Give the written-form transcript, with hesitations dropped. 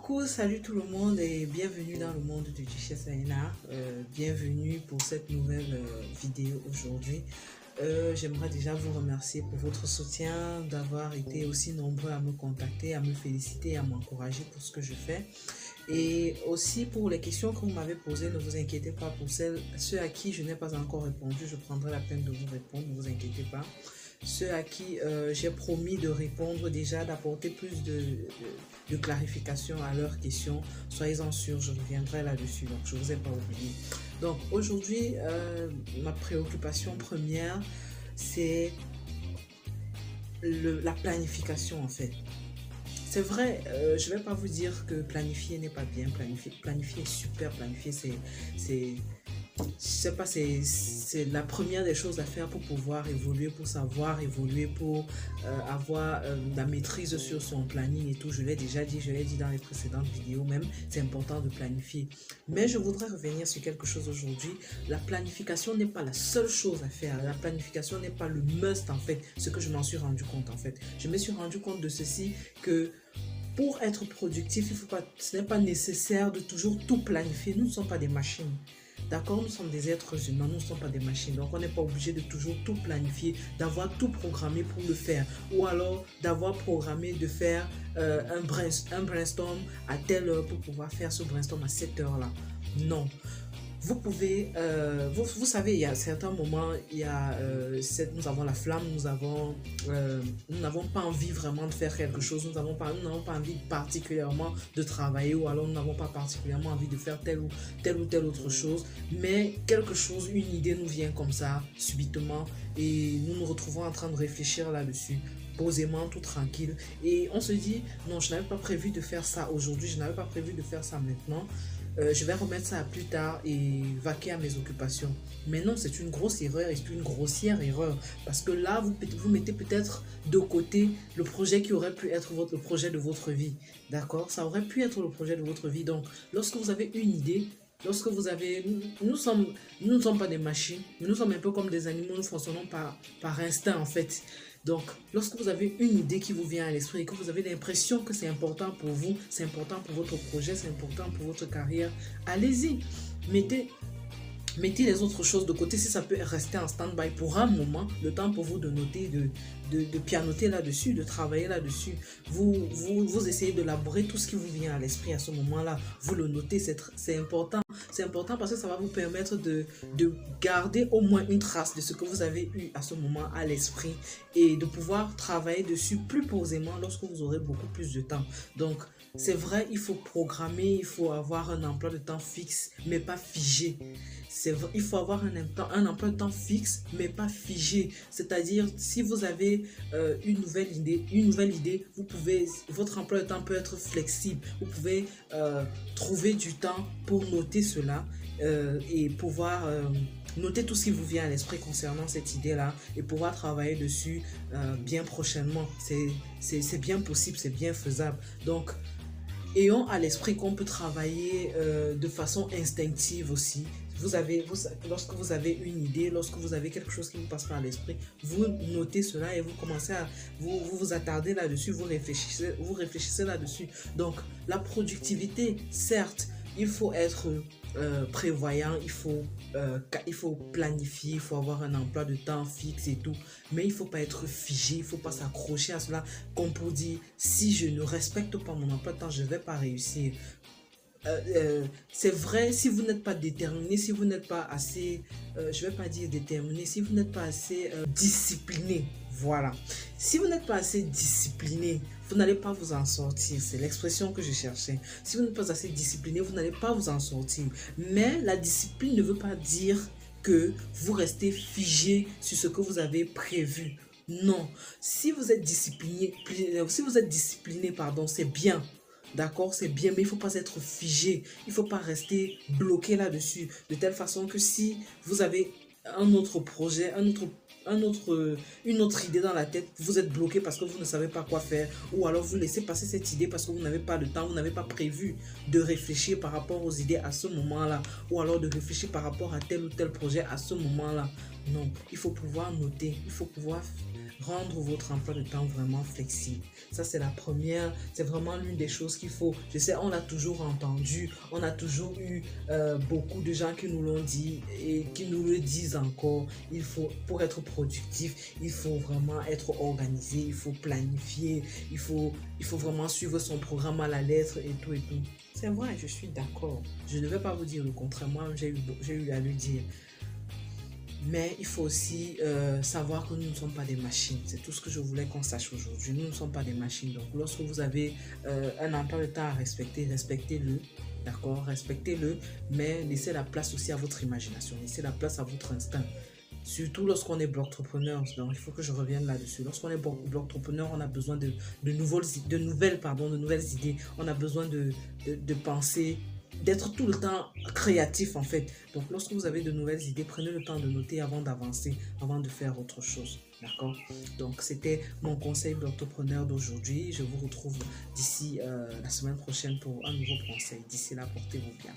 Coucou, salut tout le monde et bienvenue dans le monde de Duchesse Aina. Bienvenue pour cette nouvelle vidéo aujourd'hui. J'aimerais déjà vous remercier pour votre soutien, d'avoir été aussi nombreux à me contacter, à me féliciter, à m'encourager pour ce que je fais. Et aussi pour les questions que vous m'avez posées, ne vous inquiétez pas pour ceux à qui je n'ai pas encore répondu, je prendrai la peine de vous répondre, ne vous inquiétez pas. Ceux à qui j'ai promis de répondre déjà, d'apporter plus de clarification à leurs questions, soyez-en sûrs, je reviendrai là-dessus, donc je ne vous ai pas oublié. Donc aujourd'hui, ma préoccupation première, c'est la planification en fait. C'est vrai, je ne vais pas vous dire que planifier n'est pas bien, planifier est super, planifier je sais pas, c'est la première des choses à faire pour pouvoir évoluer, pour savoir évoluer, pour avoir la maîtrise sur son planning et tout. Je l'ai déjà dit, je l'ai dit dans les précédentes vidéos même, c'est important de planifier. Mais je voudrais revenir sur quelque chose aujourd'hui. La planification n'est pas la seule chose à faire. La planification n'est pas le must en fait, ce que je m'en suis rendu compte en fait. Je me suis rendu compte de ceci, que pour être productif, ce n'est pas nécessaire de toujours tout planifier. Nous ne sommes pas des machines. D'accord, nous sommes des êtres humains, nous ne sommes pas des machines. Donc, on n'est pas obligé de toujours tout planifier, d'avoir tout programmé pour le faire. Ou alors, d'avoir programmé de faire un brainstorm à telle heure pour pouvoir faire ce brainstorm à cette heure-là. Non. Vous pouvez, vous savez, il y a certains moments, nous avons la flamme, nous n'avons pas envie vraiment de faire quelque chose, nous n'avons pas envie particulièrement de travailler, ou alors nous n'avons pas particulièrement envie de faire telle ou telle autre chose, mais quelque chose, une idée nous vient comme ça, subitement, et nous nous retrouvons en train de réfléchir là-dessus, posément, tout tranquille, et on se dit, non, je n'avais pas prévu de faire ça aujourd'hui, je n'avais pas prévu de faire ça maintenant. Je vais remettre ça à plus tard et vaquer à mes occupations. Mais non, c'est une grosse erreur et c'est une grossière erreur. Parce que là, vous mettez peut-être de côté le projet qui aurait pu être le projet de votre vie. D'accord? Ça aurait pu être le projet de votre vie. Donc, lorsque vous avez une idée, lorsque vous avez... Nous ne sommes pas des machines, mais nous sommes un peu comme des animaux, nous fonctionnons par instinct en fait. Donc, lorsque vous avez une idée qui vous vient à l'esprit et que vous avez l'impression que c'est important pour vous, c'est important pour votre projet, c'est important pour votre carrière, allez-y. Mettez les autres choses de côté si ça peut rester en stand-by pour un moment, le temps pour vous de noter, de pianoter là-dessus, de travailler là-dessus. Vous essayez de d'élaborer tout ce qui vous vient à l'esprit à ce moment-là. Vous le notez, c'est important. C'est important parce que ça va vous permettre de garder au moins une trace de ce que vous avez eu à ce moment à l'esprit et de pouvoir travailler dessus plus posément lorsque vous aurez beaucoup plus de temps. Donc, c'est vrai, il faut programmer, il faut avoir un emploi de temps fixe, mais pas figé. Il faut avoir un emploi de temps fixe, mais pas figé. C'est-à-dire, si vous avez une nouvelle idée, votre emploi de temps peut être flexible. Vous pouvez trouver du temps pour noter cela et pouvoir noter tout ce qui vous vient à l'esprit concernant cette idée-là et pouvoir travailler dessus bien prochainement. C'est bien possible, c'est bien faisable. Donc, ayons à l'esprit qu'on peut travailler de façon instinctive aussi. Lorsque vous avez une idée, lorsque vous avez quelque chose qui vous passe par l'esprit, vous notez cela et vous commencez à vous attarder là-dessus, vous réfléchissez là-dessus. Donc, la productivité, certes, il faut être prévoyant, il faut planifier, il faut avoir un emploi de temps fixe et tout, mais il ne faut pas être figé, il ne faut pas s'accrocher à cela comme pour dire si je ne respecte pas mon emploi de temps, je ne vais pas réussir. C'est vrai, si vous n'êtes pas déterminé, si vous n'êtes pas assez, je vais pas dire déterminé, si vous n'êtes pas assez discipliné, voilà. Si vous n'êtes pas assez discipliné, vous n'allez pas vous en sortir. C'est l'expression que je cherchais. Si vous n'êtes pas assez discipliné, vous n'allez pas vous en sortir. Mais la discipline ne veut pas dire que vous restez figé sur ce que vous avez prévu. Non. Si vous êtes discipliné, c'est bien. D'accord, c'est bien, mais il ne faut pas être figé. Il ne faut pas rester bloqué là-dessus. De telle façon que si vous avez un autre projet, une autre idée dans la tête, vous êtes bloqué parce que vous ne savez pas quoi faire. Ou alors vous laissez passer cette idée parce que vous n'avez pas le temps, vous n'avez pas prévu de réfléchir par rapport aux idées à ce moment-là. Ou alors de réfléchir par rapport à tel ou tel projet à ce moment-là. Non, il faut pouvoir noter, il faut pouvoir rendre votre emploi de temps vraiment flexible. Ça, c'est la première, c'est vraiment l'une des choses qu'il faut. Je sais, on l'a toujours entendu, on a toujours eu beaucoup de gens qui nous l'ont dit et qui nous le disent encore. Il faut, pour être productif, il faut vraiment être organisé, il faut planifier, il faut vraiment suivre son programme à la lettre et tout et tout. C'est vrai, je suis d'accord. Je ne vais pas vous dire le contraire, moi j'ai eu à le dire. Mais il faut aussi savoir que nous ne sommes pas des machines. C'est tout ce que je voulais qu'on sache aujourd'hui. Nous ne sommes pas des machines. Donc, lorsque vous avez un emploi de temps à respecter, respectez-le. D'accord? Respectez-le. Mais laissez la place aussi à votre imagination. Laissez la place à votre instinct. Surtout lorsqu'on est bloc-entrepreneur. Donc, il faut que je revienne là-dessus. Lorsqu'on est bloc-entrepreneur, on a besoin de nouvelles idées. On a besoin de penser, d'être tout le temps créatif en fait. Donc lorsque vous avez de nouvelles idées, prenez le temps de noter avant d'avancer, avant de faire autre chose. D'accord? Donc c'était mon conseil d'entrepreneur d'aujourd'hui. Je vous retrouve d'ici la semaine prochaine pour un nouveau conseil. D'ici là, portez-vous bien.